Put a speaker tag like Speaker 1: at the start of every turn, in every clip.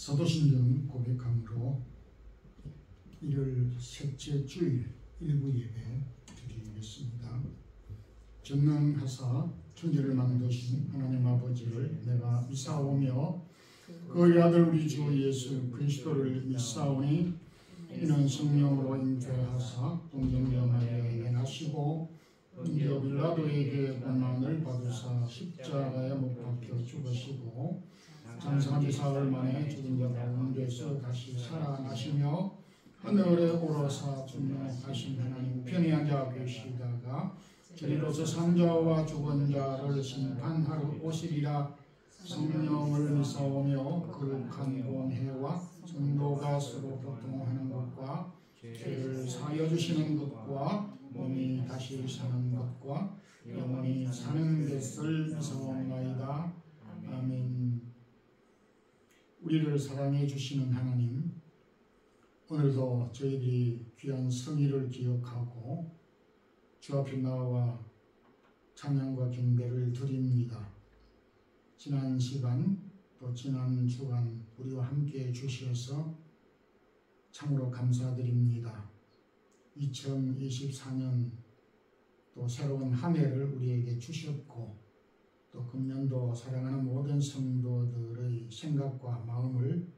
Speaker 1: 사도신경 고백함으로 1월 셋째 주일 일부 예배 드리겠습니다. 전능하사 천지를 만드신 하나님 아버지를 내가 믿사오며 그의 아들 우리 주 예수 그리스도를 믿사오니 이는 성령으로 잉태하사 동정녀 마리아에게 나시고 본디오 빌라도에게 고난을 받으사 십자가에 못 박혀 죽으시고 장사한 지 사흘 만에 죽은 자 가운데서 다시 살아나시며 하늘에 오르사 존귀하신 하나님 편히 앉아 계시다가 저리로서 산자와 죽은 자를 심판하러 오시리라. 성령을 믿사오며 거룩한 공회와 성도가 서로 교통하는 것과 죄를 사하여 주시는 것과 몸이 다시 사는 것과 영원히 사는 것을 믿사옵나이다. 아멘. 우리를 사랑해 주시는 하나님, 오늘도 저희들이 귀한 성의를 기억하고 주 앞에 나와 찬양과 경배를 드립니다. 지난 시간 또 지난 주간 우리와 함께 주셔서 참으로 감사드립니다. 2024년 또 새로운 한 해를 우리에게 주셨고 또 금년도 사랑하는 모든 성도들의 생각과 마음을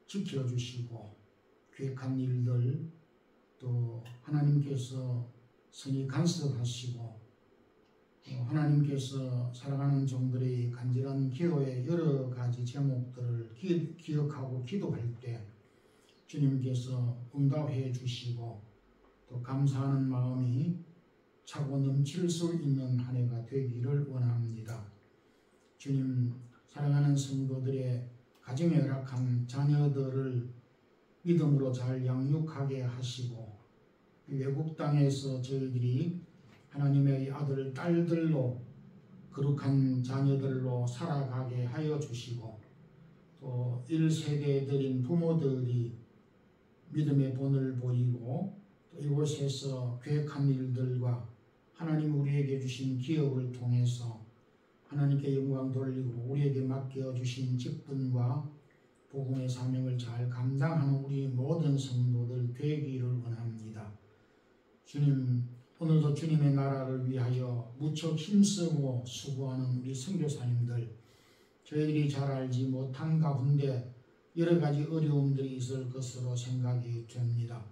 Speaker 1: 지켜주시고 계획한 일들 또 하나님께서 선히 간섭하시고 하나님께서 사랑하는 종들의 간절한 기도의 여러 가지 제목들을 기억하고 기도할 때 주님께서 응답해 주시고 또 감사하는 마음이 차고 넘칠 수 있는 한 해가 되기를 원합니다. 주님, 사랑하는 성도들의 가정에 허락한 자녀들을 믿음으로 잘 양육하게 하시고 외국 땅에서 저희들이 하나님의 아들, 딸들로 거룩한 자녀들로 살아가게 하여 주시고 또 1세대들인 부모들이 믿음의 본을 보이고 또 이곳에서 계획한 일들과 하나님 우리에게 주신 기업을 통해서 하나님께 영광 돌리고 우리에게 맡겨주신 직분과 복음의 사명을 잘 감당하는 우리 모든 성도들 되기를 원합니다. 주님, 오늘도 주님의 나라를 위하여 무척 힘쓰고 수고하는 우리 선교사님들, 저희들이 잘 알지 못한 가운데 여러 가지 어려움들이 있을 것으로 생각이 됩니다.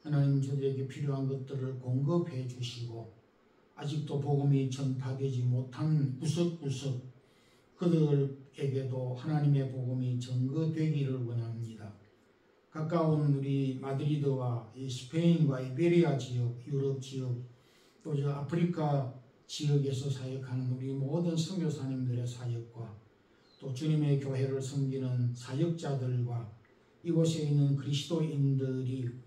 Speaker 1: 하나님, 저들에게 필요한 것들을 공급해 주시고 아직도 복음이 전파되지 못한 구석구석 그들에게도 하나님의 복음이 전거되기를 원합니다. 가까운 우리 마드리드와 이 스페인과 이베리아 지역, 유럽 지역, 또 저 아프리카 지역에서 사역하는 우리 모든 선교사님들의 사역과 또 주님의 교회를 섬기는 사역자들과 이곳에 있는 그리스도인들이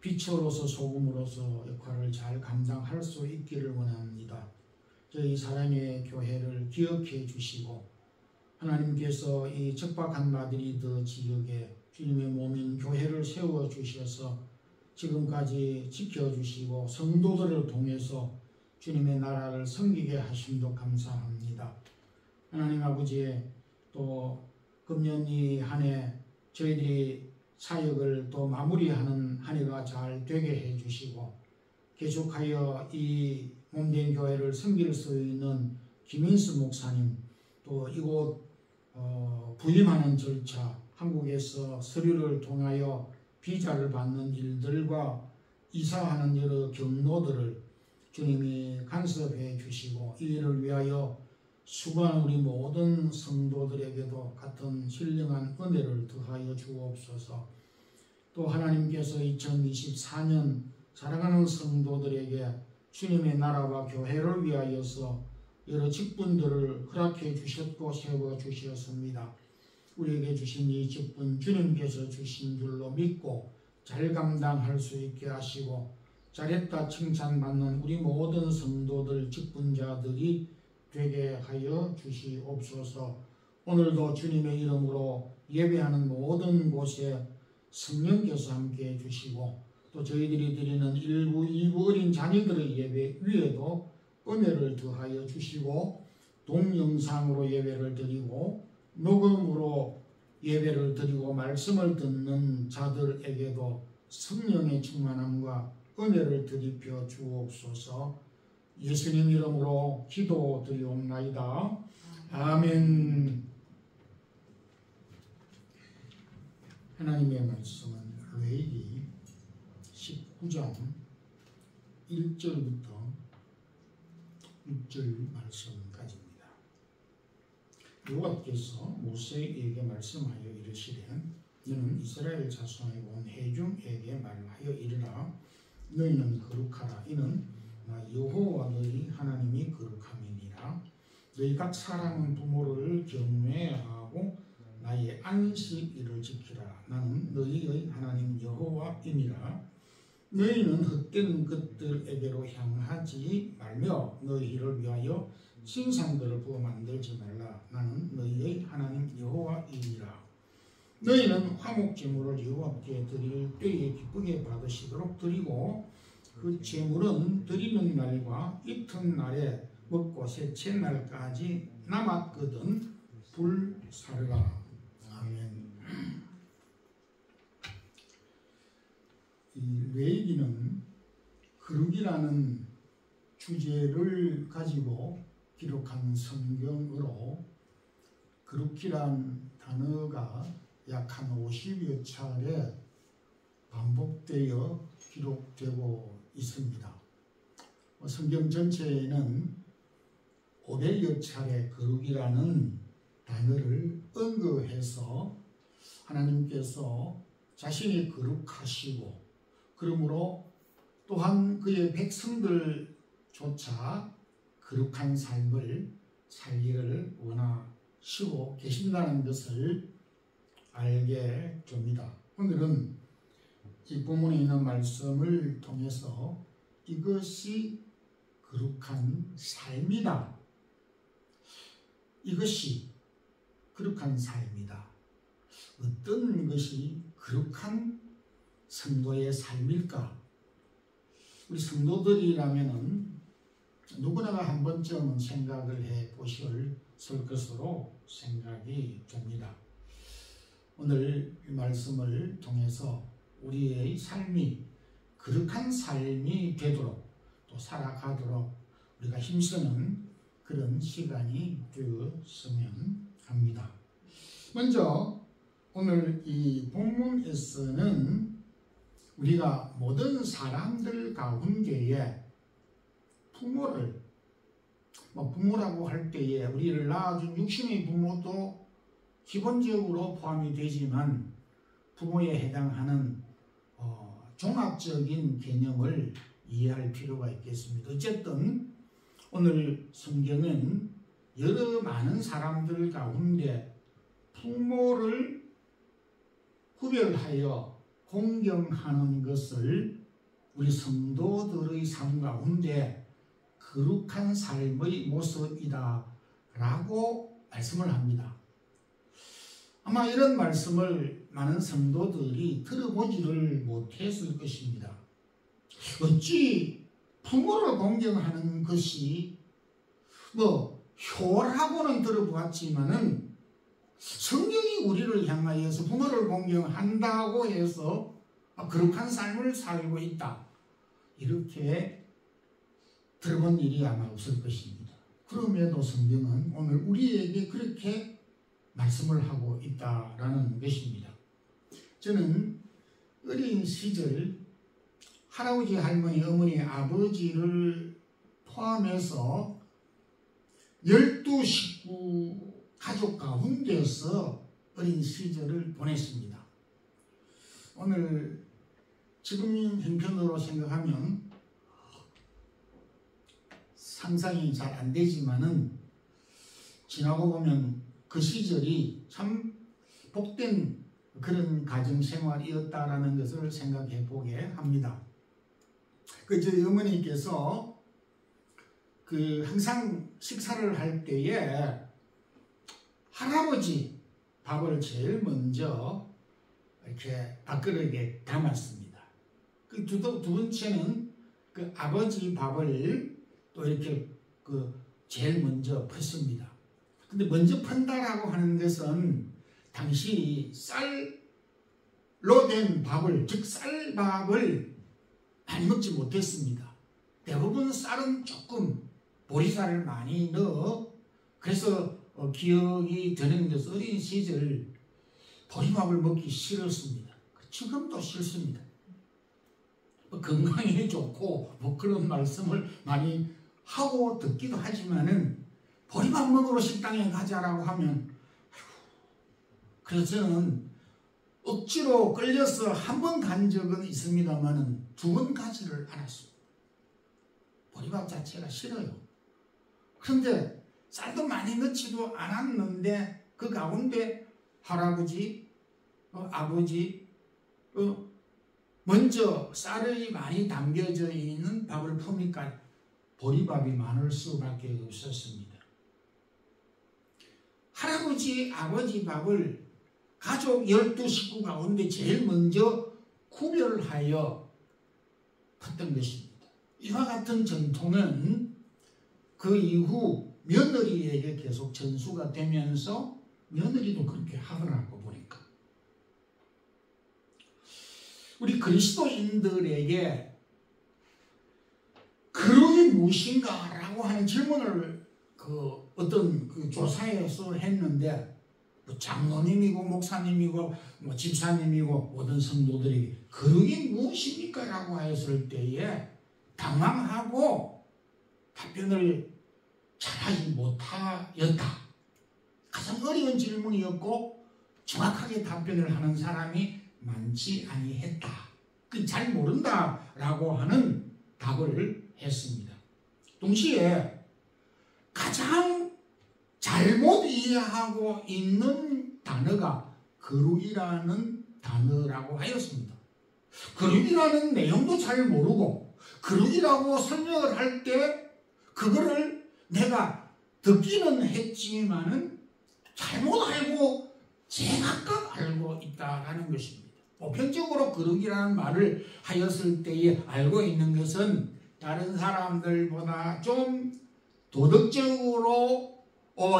Speaker 1: 빛으로서 소금으로서 역할을 잘 감당할 수 있기를 원합니다. 저희 사랑의 교회를 기억해 주시고 하나님께서 이 척박한 마드리드 지역에 주님의 몸인 교회를 세워주셔서 지금까지 지켜주시고 성도들을 통해서 주님의 나라를 섬기게 하심도 감사합니다. 하나님 아버지, 또 금년 이 한 해 저희들이 사역을 또 마무리하는 한 해가 잘 되게 해주시고 계속하여 이 몸된 교회를 섬길 수 있는 김인수 목사님, 또 이곳 부임하는 절차, 한국에서 서류를 통하여 비자를 받는 일들과 이사하는 여러 경로들을 주님이 간섭해 주시고 이 일을 위하여 수고하는 우리 모든 성도들에게도 같은 신령한 은혜를 더하여 주옵소서. 또 하나님께서 2024년 사랑하는 성도들에게 주님의 나라와 교회를 위하여서 여러 직분들을 허락해 주셨고 세워 주셨습니다. 우리에게 주신 이 직분 주님께서 주신 줄로 믿고 잘 감당할 수 있게 하시고 잘했다 칭찬받는 우리 모든 성도들 직분자들이 되게 하여 주시옵소서. 오늘도 주님의 이름으로 예배하는 모든 곳에 성령께서 함께 해주시고 또 저희들이 드리는 1부, 2부 어린 자녀들의 예배 위에도 은혜를 더하여 주시고 동영상으로 예배를 드리고 녹음으로 예배를 드리고 말씀을 듣는 자들에게도 성령의 충만함과 은혜를 드리며 주옵소서. 예수님 이름으로 기도드리옵나이다. 아멘. 하나님의 말씀은 레위기 19장 1절부터 6절 말씀까지입니다. 여호와께서 모세에게 말씀하여 이르시되 너는 이스라엘 자손의 온 회중에게 말하여 이르라. 너희는 거룩하라. 이는 나 여호와 너희 하나님이 거룩함이니라. 너희 각 사람은 부모를 경외하고 나의 안식일을 지키라. 나는 너희의 하나님 여호와이니라. 너희는 헛된 것들에게로 향하지 말며 너희를 위하여 신상들을 부어 만들지 말라. 나는 너희의 하나님 여호와이니라. 너희는 화목제물을 여호와께 드릴 때에 기쁘게 받으시도록 드리고 그 제물은 드리는 날과 이튿날에 먹고 셋째 날까지 남았거든 불사르라. 아멘. 이 레위기는 거룩이라는 주제를 가지고 기록한 성경으로 거룩이란 단어가 약 한 50여 차례 반복되어 기록되고 있습니다. 성경 전체에는 500여 차례 거룩이라는 단어를 언급해서 하나님께서 자신이 거룩하시고 그러므로 또한 그의 백성들조차 거룩한 삶을 살기를 원하시고 계신다는 것을 알게 됩니다. 오늘은 이 본문에 있는 말씀을 통해서 이것이 거룩한 삶이다. 이것이 거룩한 삶이다. 어떤 것이 거룩한 성도의 삶일까? 우리 성도들이라면은 누구나가 한 번쯤은 생각을 해 보실 것으로 생각이 됩니다. 오늘 이 말씀을 통해서 우리의 삶이 거룩한 삶이 되도록 또 살아가도록 우리가 힘쓰는 그런 시간이 되었으면 합니다. 먼저 오늘 이 본문에서는 우리가 모든 사람들 가운데에 부모라고 할 때에 우리를 낳아준 육신의 부모도 기본적으로 포함이 되지만 부모에 해당하는 종합적인 개념을 이해할 필요가 있겠습니다. 어쨌든 오늘 성경은 여러 많은 사람들 가운데 부모를 구별하여 공경하는 것을 우리 성도들의 삶 가운데 거룩한 삶의 모습이다 라고 말씀을 합니다. 아마 이런 말씀을 많은 성도들이 들어보지를 못했을 것입니다. 어찌 부모를 공경하는 것이 효라고는 들어보았지만은 성경이 우리를 향하여서 부모를 공경한다고 해서 거룩한 삶을 살고 있다. 이렇게 들어본 일이 아마 없을 것입니다. 그럼에도 성경은 오늘 우리에게 그렇게 말씀을 하고 있다라는 것입니다. 저는 어린 시절 할아버지, 할머니, 어머니, 아버지를 포함해서 12식구 가족 가운데서 어린 시절을 보냈습니다. 오늘 지금 형편으로 생각하면 상상이 잘 안 되지만은 지나고 보면 그 시절이 참 복된 그런 가정생활이었다라는 것을 생각해 보게 합니다. 저희 어머니께서 항상 식사를 할 때에 할아버지 밥을 제일 먼저 이렇게 밥그릇에 담았습니다. 두 번째는 아버지 밥을 또 이렇게 제일 먼저 폈습니다. 근데 먼저 푼다라고 하는 것은 당시 쌀로 된 밥을, 즉 쌀밥을 많이 먹지 못했습니다. 대부분 쌀은 조금 보리쌀을 많이 넣어, 그래서 기억이 드는 것은 어린 시절 보리밥을 먹기 싫었습니다. 지금도 싫습니다. 건강에 좋고 뭐 그런 말씀을 많이 하고 듣기도 하지만은 보리밥 먹으러 식당에 가자라고 하면, 그래서 저는 억지로 끌려서 한 번 간 적은 있습니다만은 2번 가지를 않았습니다. 보리밥 자체가 싫어요. 그런데 쌀도 많이 넣지도 않았는데 그 가운데 할아버지, 아버지, 먼저 쌀이 많이 담겨져 있는 밥을 푸니까 보리밥이 많을 수밖에 없었습니다. 할아버지, 아버지 밥을 가족 12식구 가운데 제일 먼저 구별하여 팠던 것입니다. 이와 같은 전통은 그 이후 며느리에게 계속 전수가 되면서 며느리도 그렇게 하더라고 보니까. 우리 그리스도인들에게 거룩이 무엇인가라고 하는 질문을 어떤 조사에서 했는데, 장로님이고 목사님이고 집사님이고 모든 성도들이 거룩이 무엇입니까? 라고 하였을 때에 당황하고 답변을 잘하지 못하였다. 가장 어려운 질문이었고 정확하게 답변을 하는 사람이 많지 아니했다. 잘 모른다라고 하는 답을 했습니다. 동시에 가장 잘못 이해하고 있는 단어가 거룩이라는 단어라고 하였습니다. 거룩이라는 내용도 잘 모르고 거룩이라고 설명을 할 때 그거를 내가 듣기는 했지만은 잘못 알고 제각각 알고 있다라는 것입니다. 보편적으로 거룩이라는 말을 하였을 때에 알고 있는 것은 다른 사람들보다 좀 도덕적으로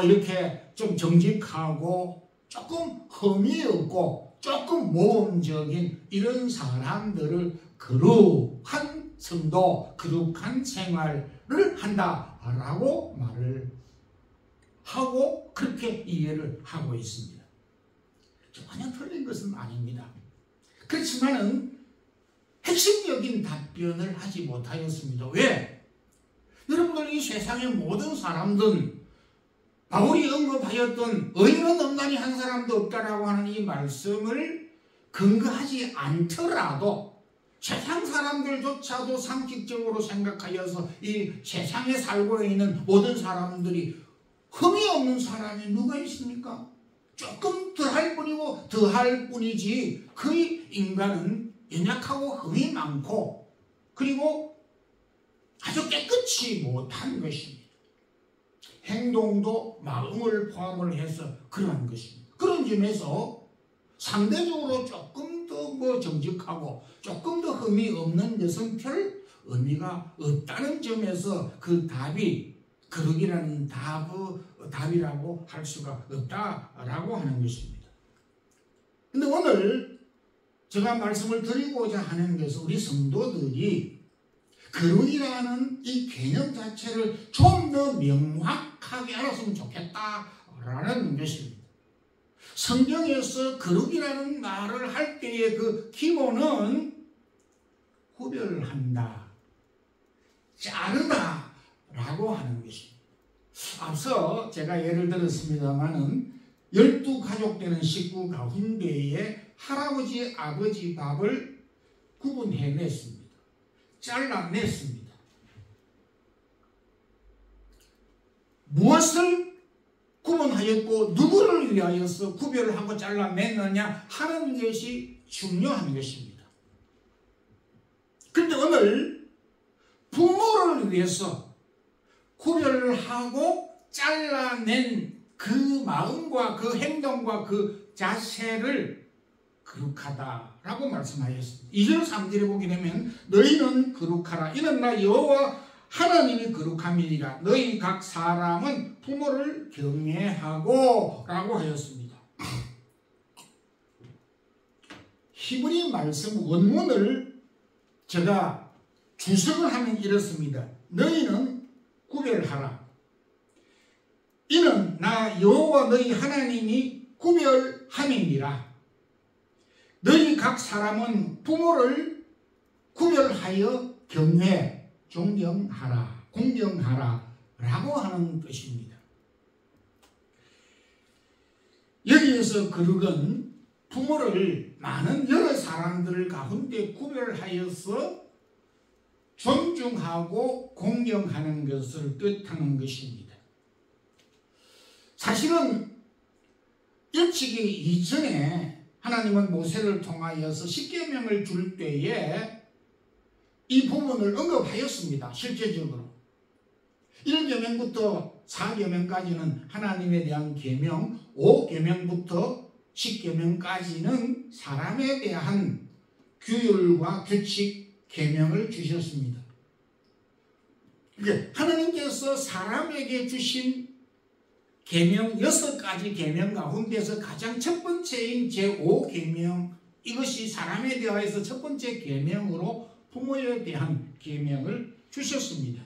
Speaker 1: 이렇게 좀 정직하고 조금 흠이 없고 조금 모험적인 이런 사람들을 거룩한 성도, 거룩한 생활을 한다라고 말을 하고 그렇게 이해를 하고 있습니다. 전혀 틀린 것은 아닙니다. 그렇지만은 핵심적인 답변을 하지 못하였습니다. 왜? 여러분들 이 세상의 모든 사람들은 바울이 언급하였던 의인은 없나니 한 사람도 없다라고 하는 이 말씀을 근거하지 않더라도 세상 사람들조차도 상식적으로 생각하여서 이 세상에 살고 있는 모든 사람들이 흠이 없는 사람이 누가 있습니까? 조금 덜할 뿐이고 더할 뿐이지 거의 인간은 연약하고 흠이 많고 그리고 아주 깨끗이 못한 것입니다. 행동도 마음을 포함을 해서 그러한 것입니다. 그런 점에서 상대적으로 조금 더 정직하고 조금 더 흠이 없는 것은 별 의미가 없다는 점에서 그 답이 거룩이라는 답이라고 할 수가 없다라고 하는 것입니다. 근데 오늘 제가 말씀을 드리고자 하는 것은 우리 성도들이 거룩이라는 이 개념 자체를 좀 더 명확하게 알았으면 좋겠다라는 것입니다. 성경에서 거룩이라는 말을 할 때의 그 기본은 구별한다, 자르다 라고 하는 것입니다. 앞서 제가 예를 들었습니다마는 12가족 되는 식구 가운데에 할아버지, 아버지 밥을 구분해냈습니다. 잘라냈습니다. 무엇을 구분하였고 누구를 위하여서 구별을 하고 잘라냈느냐 하는 것이 중요한 것입니다. 그런데 오늘 부모를 위해서 구별을 하고 잘라낸 그 마음과 그 행동과 그 자세를 거룩하다라고 말씀하였습니다. 2절 3절에 보게 되면 너희는 거룩하라. 이는 나 여호와 하나님이 거룩함이니라. 너희 각 사람은 부모를 경외하고 라고 하였습니다. 히브리 말씀 원문을 제가 주석을 하면 이렇습니다. 너희는 구별하라. 이는 나 여호와 너희 하나님이 구별함이니라. 너희 각 사람은 부모를 구별하여 경외, 존경하라, 공경하라 라고 하는 뜻입니다. 여기에서 그릇은 부모를 많은 여러 사람들 가운데 구별하여서 존중하고 공경하는 것을 뜻하는 것입니다. 사실은 일찍이 이전에 하나님은 모세를 통하여서 십계명을 줄 때에 이 부분을 언급하였습니다. 실제적으로 1계명부터 4계명까지는 하나님에 대한 계명, 5계명부터 10계명까지는 사람에 대한 규율과 규칙, 계명을 주셨습니다. 하나님께서 사람에게 주신 계명 6가지 계명 가운데서 가장 첫 번째인 제5계명, 이것이 사람에 대하여서 첫 번째 계명으로 부모에 대한 계명을 주셨습니다.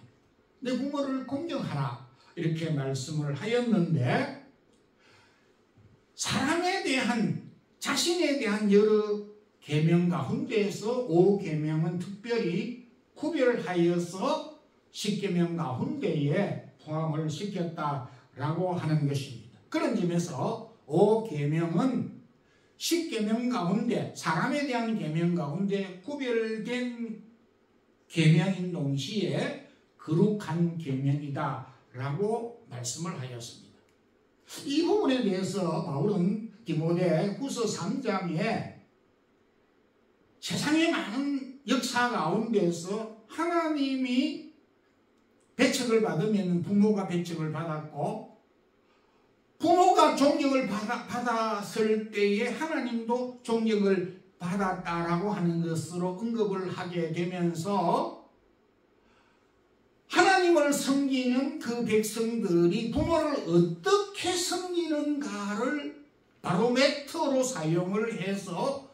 Speaker 1: 내 부모를 공경하라 이렇게 말씀을 하였는데, 사람에 대한, 자신에 대한 여러 계명 가운데에서 5계명은 특별히 구별하여서 10계명 가운데에 포함을 시켰다라고 하는 것입니다. 그런 점에서 5계명은 10계명 가운데, 사람에 대한 계명 가운데 구별된 계명인 동시에 거룩한 계명이다 라고 말씀을 하였습니다. 이 부분에 대해서 바울은 디모데 후서 3장에 세상의 많은 역사 가운데서 하나님이 배척을 받으면 부모가 배척을 받았고, 부모가 존경을 받았을 때에 하나님도 존경을 받았다라고 하는 것으로 언급을 하게 되면서, 하나님을 섬기는 그 백성들이 부모를 어떻게 섬기는가를 바로메터로 사용을 해서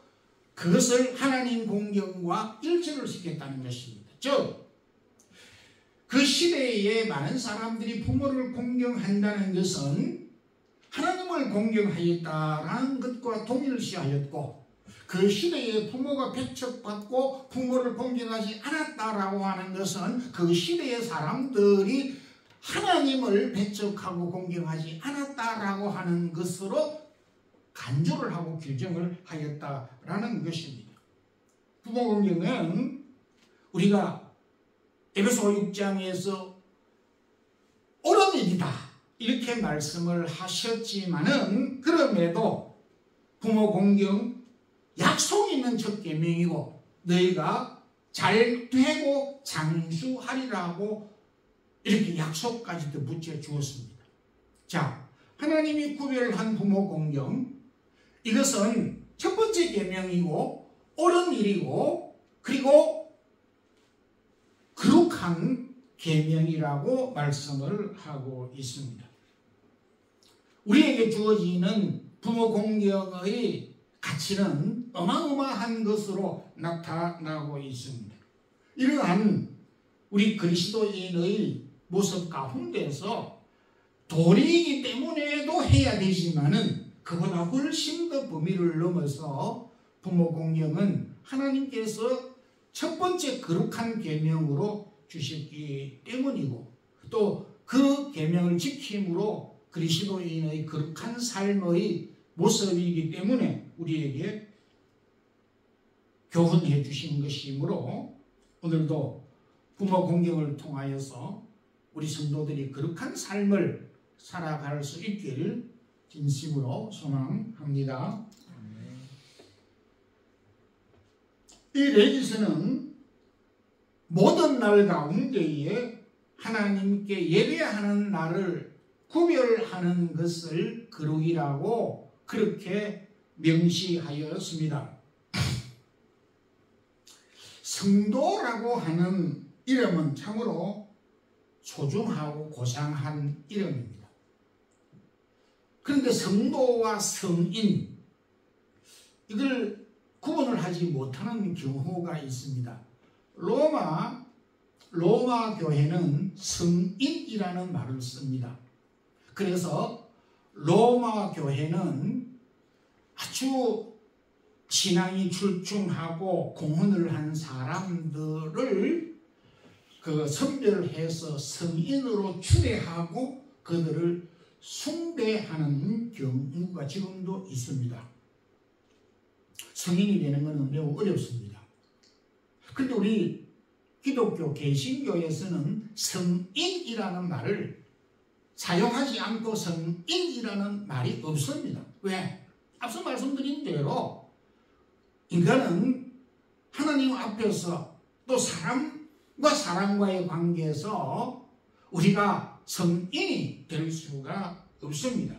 Speaker 1: 그것을 하나님 공경과 일치를 시켰다는 것입니다. 즉, 그 시대에 많은 사람들이 부모를 공경한다는 것은 하나님을 공경하였다라는 것과 동일시하였고, 그 시대에 부모가 배척받고 부모를 공경하지 않았다라고 하는 것은 그 시대의 사람들이 하나님을 배척하고 공경하지 않았다라고 하는 것으로 간주를 하고 규정을 하였다라는 것입니다. 부모 공경은 우리가 에베소 6장에서 옳은 일이다 이렇게 말씀을 하셨지만은, 그럼에도 부모 공경 약속이 있는 첫 계명이고 너희가 잘 되고 장수하리라고 이렇게 약속까지도 붙여 주었습니다. 자, 하나님이 구별한 부모 공경, 이것은 첫 번째 계명이고 옳은 일이고 그리고 거룩한 계명이라고 말씀을 하고 있습니다. 우리에게 주어지는 부모 공경의 가치는 어마어마한 것으로 나타나고 있습니다. 이러한 우리 그리스도인의 모습 가운데서 도리이기 때문에도 해야 되지만은, 그보다 훨씬 더 범위를 넘어서 부모 공경은 하나님께서 첫 번째 거룩한 계명으로 주셨기 때문이고, 또 그 계명을 지킴으로 그리스도인의 거룩한 삶의 모습이기 때문에 우리에게 교훈해 주신 것이므로, 오늘도 부모 공경을 통하여서 우리 성도들이 거룩한 삶을 살아갈 수 있기를 진심으로 소망합니다. 이 레위기서는 모든 날 가운데에 하나님께 예배하는 날을 구별하는 것을 거룩이라고 그렇게 명시하였습니다. 성도라고 하는 이름은 참으로 소중하고 고상한 이름입니다. 그런데 성도와 성인, 이걸 구분을 하지 못하는 경우가 있습니다. 로마 교회는 성인이라는 말을 씁니다. 그래서 로마 교회는 아주 신앙이 출중하고 공헌을 한 사람들을 선별해서 성인으로 추대하고 그들을 숭배하는 경우가 지금도 있습니다. 성인이 되는 것은 매우 어렵습니다. 그런데 우리 기독교 개신교에서는 성인이라는 말을 사용하지 않고 성인이라는 말이 없습니다. 왜? 앞서 말씀드린 대로 인간은 하나님 앞에서 또 사람과 사람과의 관계에서 우리가 성인이 될 수가 없습니다.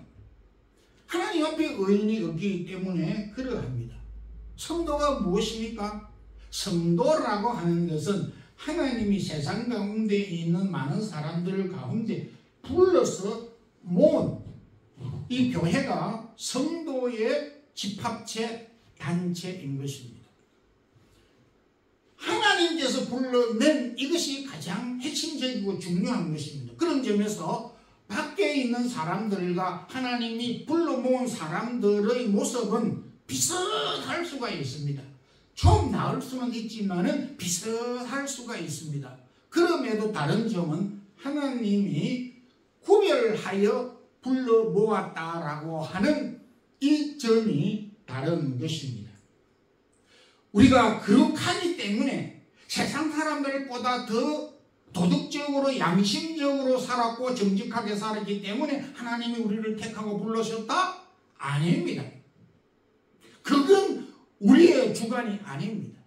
Speaker 1: 하나님 앞에 의인이 없기 때문에 그러합니다. 성도가 무엇입니까? 성도라고 하는 것은 하나님이 세상 가운데 있는 많은 사람들 가운데 불러서 모은 이 교회가 성도의 집합체 단체인 것입니다. 하나님께서 불러낸 이것이 가장 핵심적이고 중요한 것입니다. 그런 점에서 밖에 있는 사람들과 하나님이 불러 모은 사람들의 모습은 비슷할 수가 있습니다. 좀 나을 수는 있지만은 비슷할 수가 있습니다. 그럼에도 다른 점은 하나님이 구별하여 불러 모았다라고 하는 이 점이 다른 것입니다. 우리가 거룩하기 때문에 세상 사람들보다 더 도덕적으로 양심적으로 살았고 정직하게 살았기 때문에 하나님이 우리를 택하고 불러셨다? 아닙니다. 그건 우리의 주관이 아닙니다.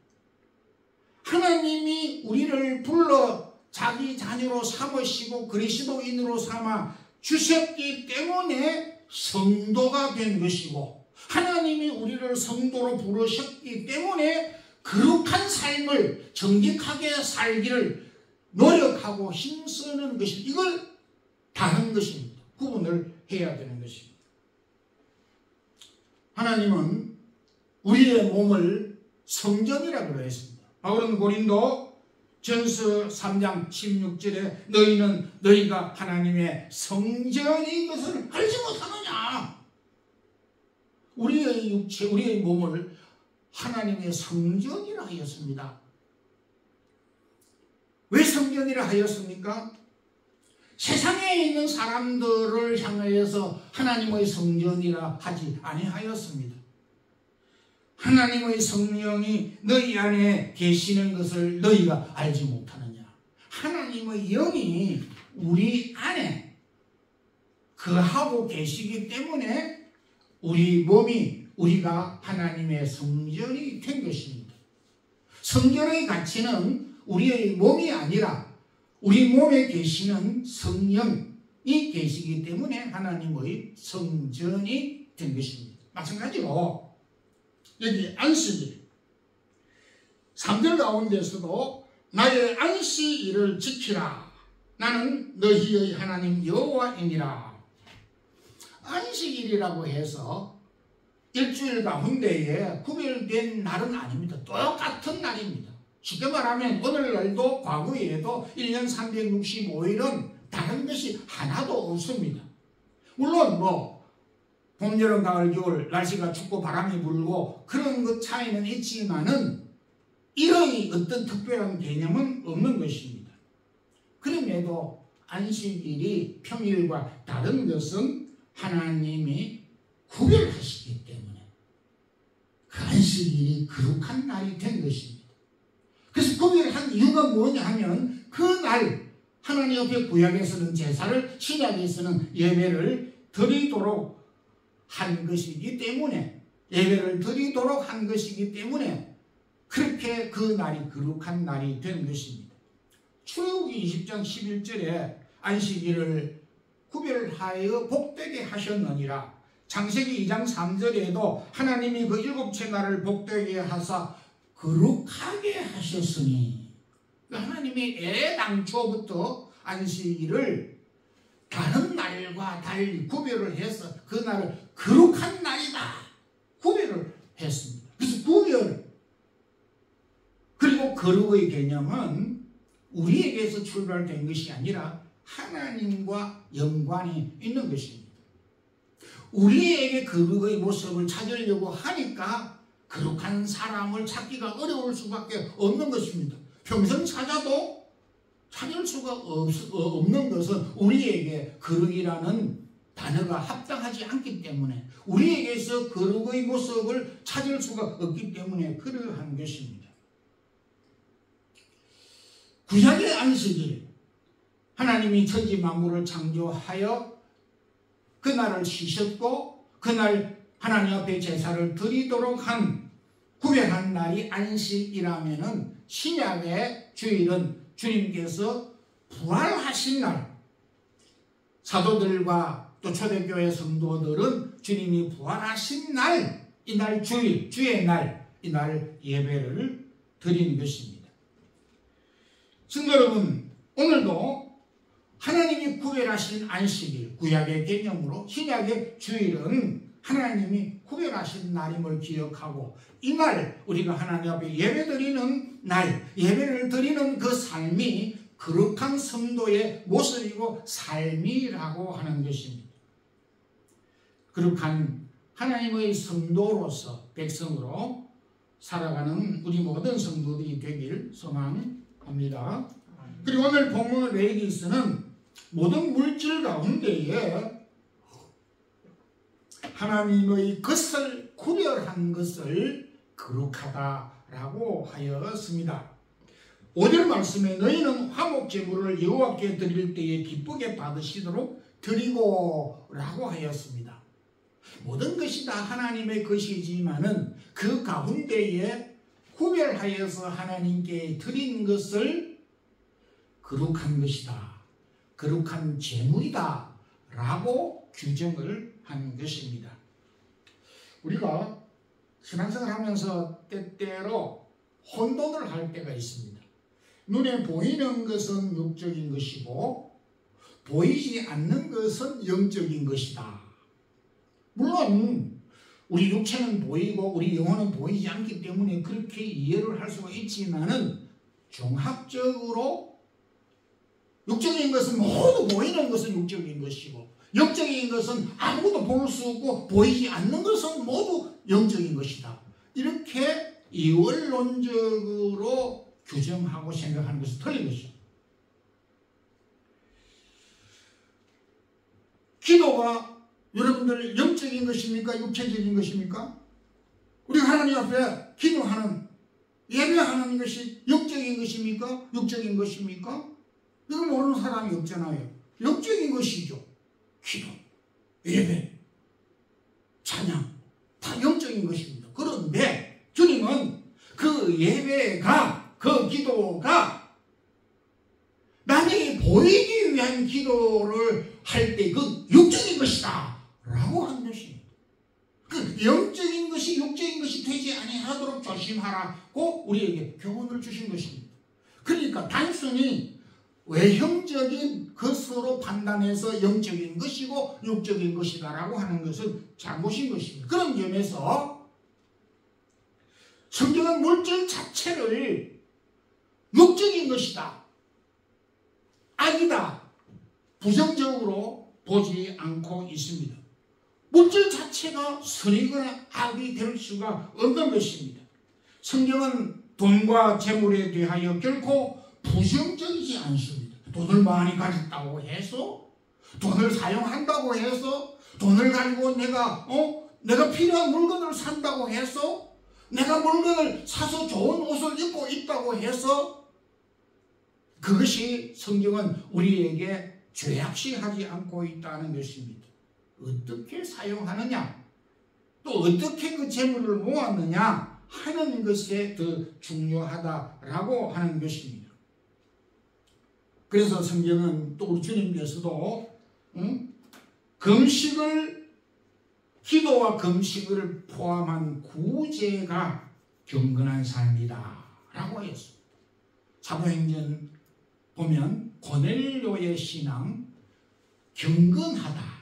Speaker 1: 하나님이 우리를 불러 자기 자녀로 삼으시고 그리스도인으로 삼아 주셨기 때문에 성도가 된 것이고, 하나님이 우리를 성도로 부르셨기 때문에 거룩한 삶을 정직하게 살기를 노력하고 힘쓰는 것입니다. 이걸 다른 것입니다. 구분을 해야 되는 것입니다. 하나님은 우리의 몸을 성전이라고 했습니다. 바울은 고린도 전서 3장 16절에 너희가 하나님의 성전인 것을 알지 못하느냐. 우리의 육체, 우리의 몸을 하나님의 성전이라 하였습니다. 왜 성전이라 하였습니까? 세상에 있는 사람들을 향하여서 하나님의 성전이라 하지 아니하였습니다. 하나님의 성령이 너희 안에 계시는 것을 너희가 알지 못하느냐. 하나님의 영이 우리 안에 거하고 계시기 때문에 우리 몸이 우리가 하나님의 성전이 된 것입니다. 성전의 가치는 우리의 몸이 아니라 우리 몸에 계시는 성령이 계시기 때문에 하나님의 성전이 된 것입니다. 마찬가지로 여기 안식일 3절 가운데서도 나의 안식일을 지키라. 나는 너희의 하나님 여호와이니라. 안식일이라고 해서 일주일 가운데에 구별된 날은 아닙니다. 똑같은 날입니다. 쉽게 말하면 오늘날도 과거에도 1년 365일은 다른 것이 하나도 없습니다. 물론 봄, 여름, 가을, 겨울 날씨가 춥고 바람이 불고 그런 것 차이는 있지만은 이런 어떤 특별한 개념은 없는 것입니다. 그럼에도 안식일이 평일과 다른 것은 하나님이 구별하시기 때문에 그 안식일이 거룩한 날이 된 것입니다. 그래서 구별한 이유가 뭐냐 하면 그날 하나님 앞에 구약에서는 제사를, 신약에서는 예배를 드리도록 한 것이기 때문에, 예배를 드리도록 한 것이기 때문에 그렇게 그 날이 거룩한 날이 된 것입니다. 출애굽기 20장 11절에 안식일을 구별하여 복되게 하셨느니라. 창세기 2장 3절에도 하나님이 그 일곱째 날을 복되게 하사 거룩하게 하셨으니, 하나님이 애당초부터 안식일을 다른 날과 달리 구별을 해서 그 날을 거룩한 날이다 구별을 했습니다. 그래서 거룩의 개념은 우리에게서 출발된 것이 아니라 하나님과 연관이 있는 것입니다. 우리에게 거룩의 모습을 찾으려고 하니까 거룩한 사람을 찾기가 어려울 수밖에 없는 것입니다. 평생 찾아도 찾을 수가 없는 것은 우리에게 거룩이라는 단어가 합당하지 않기 때문에, 우리에게서 거룩의 모습을 찾을 수가 없기 때문에 그러한 것입니다. 구약의 안식일, 하나님이 천지 만물을 창조하여 그날을 쉬셨고 그날 하나님 앞에 제사를 드리도록 한 구별한 날이 안식이라면은, 신약의 주일은 주님께서 부활하신 날, 사도들과 또 초대교회 성도들은 주님이 부활하신 날, 이날 주일, 주의 날, 이날 예배를 드리는 것입니다. 성도 여러분, 오늘도 하나님이 구별하신 안식일, 구약의 개념으로 신약의 주일은 하나님이 구별하신 날임을 기억하고, 이날 우리가 하나님 앞에 예배드리는 날, 예배를 드리는 그 삶이 거룩한 성도의 모습이고 삶이라고 하는 것입니다. 거룩한 하나님의 성도로서, 백성으로 살아가는 우리 모든 성도들이 되길 소망합니다. 그리고 오늘 본문 레위기서는 모든 물질 가운데에 하나님의 것을 구별한 것을 거룩하다라고 하였습니다. 5절 말씀에 너희는 화목제물을 여호와께 드릴 때에 기쁘게 받으시도록 드리고 라고 하였습니다. 모든 것이 다 하나님의 것이지만은 그 가운데에 구별하여서 하나님께 드린 것을 거룩한 것이다, 거룩한 제물이다 라고 규정을 한 것입니다. 우리가 신앙생활 하면서 때때로 혼돈을 할 때가 있습니다. 눈에 보이는 것은 육적인 것이고 보이지 않는 것은 영적인 것이다. 물론 우리 육체는 보이고 우리 영혼은 보이지 않기 때문에 그렇게 이해를 할 수가 있지만은, 종합적으로 육적인 것은 모두 보이는 것은 육적인 것이고, 영적인 것은 아무것도 볼 수 없고 보이지 않는 것은 모두 영적인 것이다. 이렇게 이원론적으로 규정하고 생각하는 것은 틀린 것이죠. 기도가 여러분들 영적인 것입니까? 육체적인 것입니까? 우리가 하나님 앞에 기도하는, 예배하는 것이 영적인 것입니까? 육적인 것입니까? 이거 모르는 사람이 없잖아요. 영적인 것이죠. 기도, 예배, 찬양 다 영적인 것입니다. 그런데 주님은 그 예배가, 그 기도가 남에게 보이기 위한 기도를 할 때 그 육적인 것이다 라고 한 것입니다. 그 영적인 것이 육적인 것이 되지 아니하도록 조심하라고 우리에게 교훈을 주신 것입니다. 그러니까 단순히 외형적인 것으로 판단해서 영적인 것이고 육적인 것이다 라고 하는 것은 잘못인 것입니다. 그런 점에서 성경은 물질 자체를 육적인 것이다, 악이다, 부정적으로 보지 않고 있습니다. 물질 자체가 선이거나 악이 될 수가 없는 것입니다. 성경은 돈과 재물에 대하여 결코 부정적이지 않습니다. 돈을 많이 가졌다고 해서, 돈을 사용한다고 해서, 돈을 가지고 내가 필요한 물건을 산다고 해서, 내가 물건을 사서 좋은 옷을 입고 있다고 해서, 그것이 성경은 우리에게 죄악시하지 않고 있다는 것입니다. 어떻게 사용하느냐, 또 어떻게 그 재물을 모았느냐 하는 것에 더 중요하다라고 하는 것입니다. 그래서 성경은 또 우리 주님께서도 금식을, 기도와 금식을 포함한 구제가 경건한 삶이다 라고 하였습니다. 사도행전 보면 고넬료의 신앙, 경건하다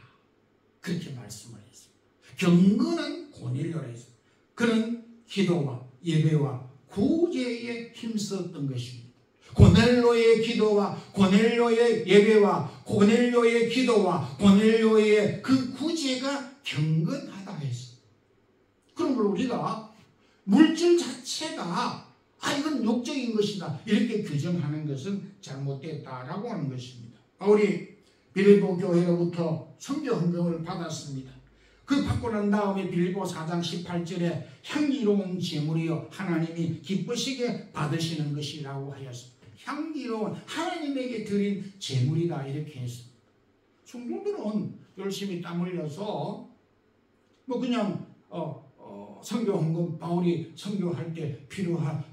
Speaker 1: 그렇게 말씀을 했습니다. 경건한 고넬료라 했습니다. 그는 기도와 예배와 구제에 힘썼던 것입니다. 고넬료의 기도와 고넬료의 예배와 고넬료의 기도와 고넬료의 그 구제가 경건하다 해서, 그런 걸 우리가 물질 자체가 이건 욕적인 것이다 이렇게 규정하는 것은 잘못됐다라고 하는 것입니다. 바울이 빌립보 교회로부터 선교 헌금을 받았습니다. 그 받고 난 다음에 빌립보 4장 18절에 향기로운 제물이요 하나님이 기쁘시게 받으시는 것이라고 하였습니다. 향기로운 하나님에게 드린 제물이다 이렇게 했습니다. 성도들은 열심히 땀 흘려서 뭐 그냥 선교 헌금, 바울이 선교할 때 필요한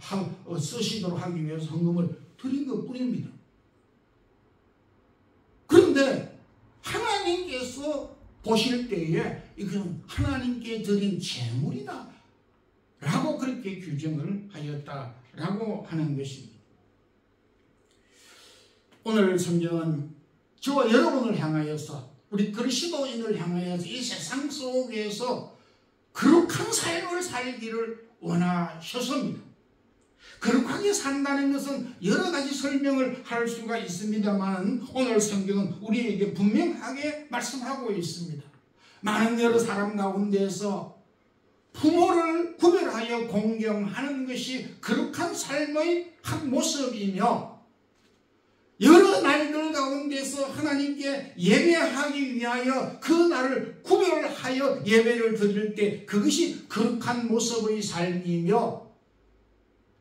Speaker 1: 쓰시도록 하기 위해서 헌금을 드린 것 뿐입니다. 그런데 하나님께서 보실 때에 이건 하나님께 드린 제물이다 라고 그렇게 규정을 하였다라고 하는 것입니다. 오늘 성경은 저와 여러분을 향하여서, 우리 그리스도인을 향하여서 이 세상 속에서 거룩한 삶을 살기를 원하셨습니다. 거룩하게 산다는 것은 여러 가지 설명을 할 수가 있습니다만 오늘 성경은 우리에게 분명하게 말씀하고 있습니다. 많은 여러 사람 가운데서 부모를 구별하여 공경하는 것이 거룩한 삶의 한 모습이며, 여러 날들 가운데서 하나님께 예배하기 위하여 그 날을 구별하여 예배를 드릴 때 그것이 거룩한 모습의 삶이며,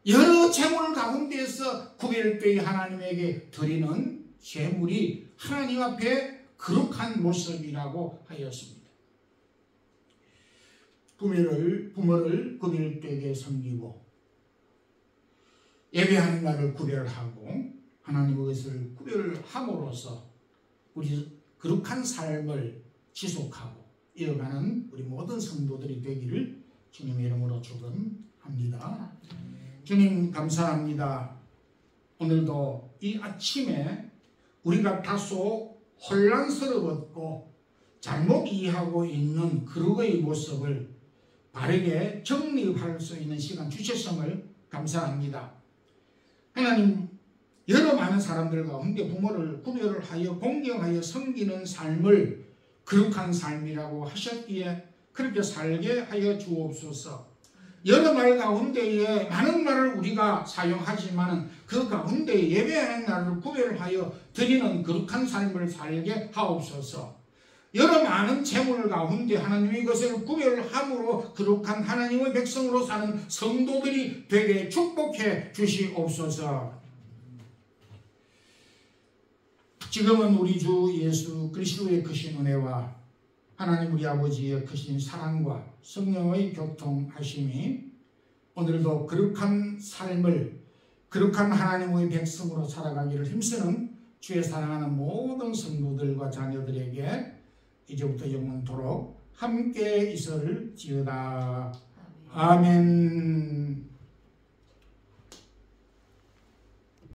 Speaker 1: 여러 제물 가운데서 구별되어 하나님에게 드리는 제물이 하나님 앞에 거룩한 모습이라고 하였습니다. 부모를 구별되게 섬기고 예배하는 날을 구별하고 하나님의 것을 구별함으로써 우리 거룩한 삶을 지속하고 이어가는 우리 모든 성도들이 되기를 주님의 이름으로 축원합니다. 주님 감사합니다. 오늘도 이 아침에 우리가 다소 혼란스러웠고 잘못 이해하고 있는 거룩의 모습을 바르게 정립할 수 있는 시간 주셨음을 감사합니다. 하나님, 여러 많은 사람들 가운데 부모를 구별하여 공경하여 섬기는 삶을 거룩한 삶이라고 하셨기에 그렇게 살게 하여 주옵소서. 여러 말 가운데에 많은 말을 우리가 사용하지만 그 가운데 예배하는 날을 구별하여 드리는 거룩한 삶을 살게 하옵소서. 여러 많은 재물 가운데 하나님의 것을 구별함으로 거룩한 하나님의 백성으로 사는 성도들이 되게 축복해 주시옵소서. 지금은 우리 주 예수 그리스도의 크신 은혜와 하나님 우리 아버지의 크신 사랑과 성령의 교통하심이 오늘도 거룩한 삶을 거룩한 하나님의 백성으로 살아가기를 힘쓰는 주의 사랑하는 모든 성도들과 자녀들에게 이제부터 영원토록 함께 있을지어다. 아멘.